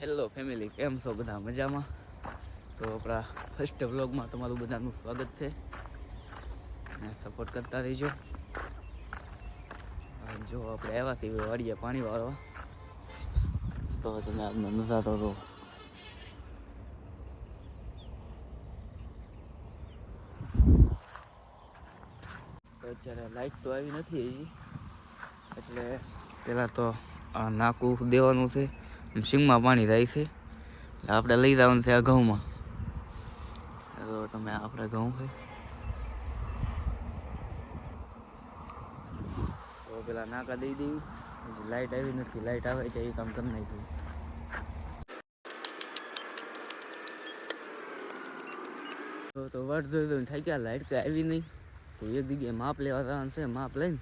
Hello family, કેમ છો બધા? મજામાં? તો આપણા ફર્સ્ટ વ્લોગમાં તમારું બધાનું સ્વાગત છે અને સપોર્ટ કરતા રહીજો. જો આપણે આવ્યા છીએ વાડીએ પાણી વાળવા, તો તમે આપનો નજારો તો અત્યારે લાઈટ તો આવી નથી હજી, એટલે પહેલાં તો નાકું દેવાનું છે. સિંગમાં પાણી જાય છે એટલે આપણે લઈ જવાનું છે આ ઘઉંમાં. તો તમે આપણે ઘઉં છે તો પેલા નાકા દઈ દેવી. હજી લાઈટ આવી નથી, લાઈટ આવે છે એ કામ કરી નાખ્યું. તો વાટ જોઈ થઈ ગયા, લાઈટ તો આવી નહીં. તો એક જગ્યાએ માપ લેવા જવાનું છે, માપ લઈને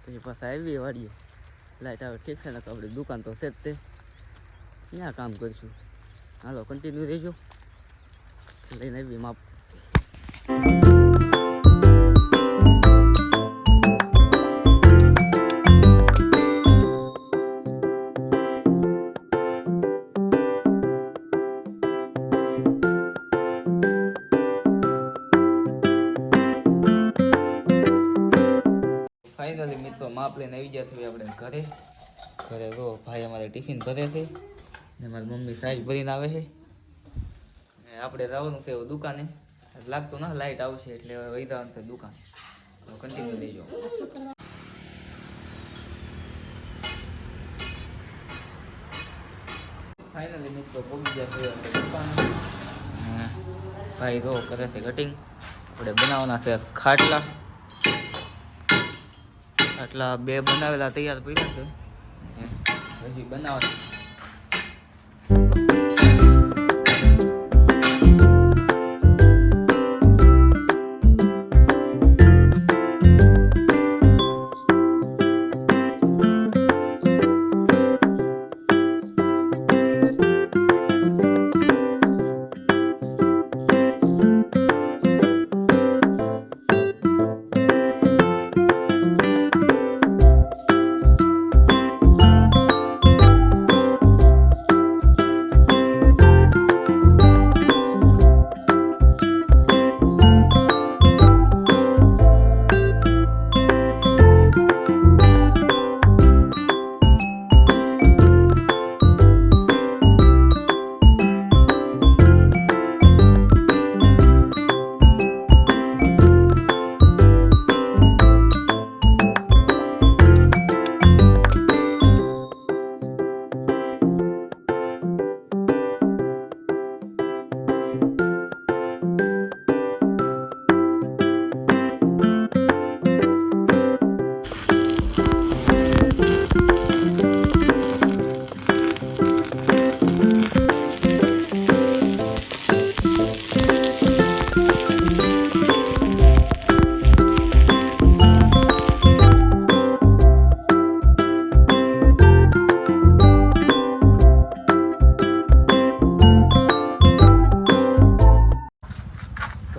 પછી પાછા આવી વાડીએ. લાઈટ આવે ઠીક છે ને, તો આપણી દુકાન તો છે જ તે, ત્યાં કામ કરીશું. હાલો કન્ટિન્યુ રહેજો, લઈને આવી માપ. ફાઇનલી મિત્રો માપ લઈને આવી ગયા છીએ આપણે ઘરે. ઘરે જો ભાઈ અમારે ટિફિન ભરે છે ને મારી મમ્મી સાઈઝ ભરીને આવે છે. આપણે જવાનું છે દુકાને, લાગતું ના લાઈટ આવશે એટલે વહી જવાનું છે દુકાન. કન્ટિન્યુ લેજો. ફાઇનલી મિત્રો પહોંચી ગયા છે આપણે દુકાન. ભાઈ જો કરે છે કટિંગ. આપણે બનાવવાના છે ખાટલા. ખાટલા 2 બનાવેલા તૈયાર પડ્યા છે, પછી બનાવવાના.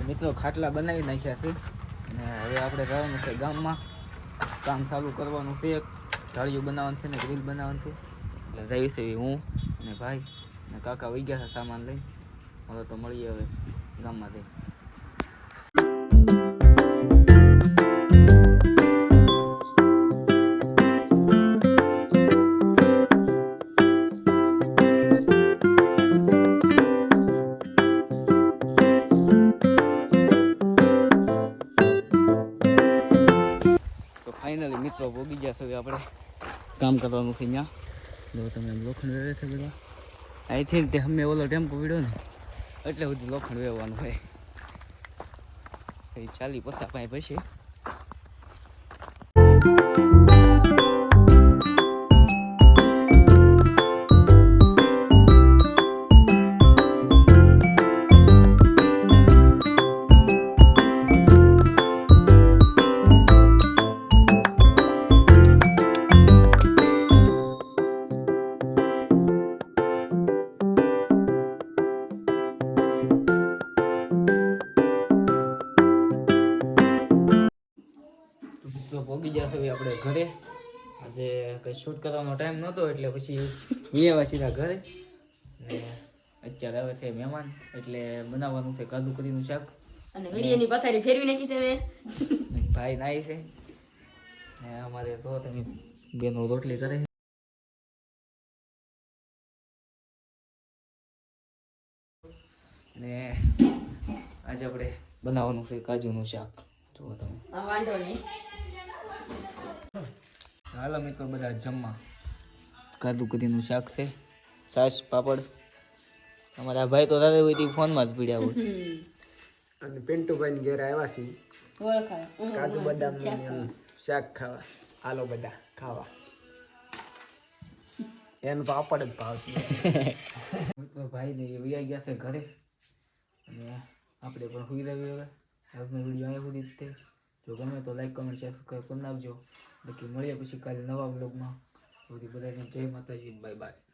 મિત્રો ખાટલા બનાવી નાખ્યા છે અને હવે આપણે જવાનું છે ગામમાં. કામ ચાલુ કરવાનું છે, ઢાળિયું બનાવવાનું છે ને ગ્રીલ બનાવવાનું છે. એટલે જઈ છે હું અને ભાઈ અને કાકા વહી ગયા છે સામાન લઈને. હવે તો મળીએ હવે ગામમાં જઈ. ફાઇનલી મિત્રો ભોગી ગયા છે, આપણે કામ કરવાનું છે ત્યાં. જો તમે લોખંડ વેવે છે બધા. આઈ થિંક તે અમે ઓલો ટેમ્પો વિડ્યો ને એટલે બધું લોખંડ વેવવાનું હોય. એ 40-50 પાઇપ હશે. તો પહોંચી જશે આપણે ઘરે. આજે કંઈ શૂટ કરવાનો ટાઈમ નહોતો એટલે પછી આવ્યા સીધા ઘરે. ને અત્યારે આવે છે મહેમાન એટલે બનાવવાનું છે કાજુ કરીનું શાક અને વીડિયોની પથારી ફેરવી નાખી છે મેં. ભાઈ નાઈ છે ને અમારે તો તમે બેનો રોટલી કરે છે ને આજે આપણે બનાવવાનું છે કાજુનું શાક જુઓ તમે. હા વાંધો નહીં. હાલો મિત્રો બધા જમવા. કાજુ કરીનું શાક છે, છાશ, પાપડ. અમારા ભાઈ તો રાતે હોય ફોનમાં જ પીડ્યા હોય. અને પિન્ટુભાઈ ઘેર આવ્યા છીએ ઓળખાય. કાજુ બદામ શાક ખાવા. હાલો બધા ખાવા. એનું પાપડ જ ભાવશે. મિત્રો ભાઈ ને એ વૈયા ગયા છે ઘરે અને આપણે પણ સુઈ રહી હવે. આજનો વિડીયો અહીંયા સુધી જ તે. જો ગમે તો લાઈક કમેન્ટ શેર સબસ્ક્રાઈબ કરી નાખજો. બાકી મળીએ પછી કાલે નવા બ્લોગમાં. બધાને જય માતાજી, બાય બાય.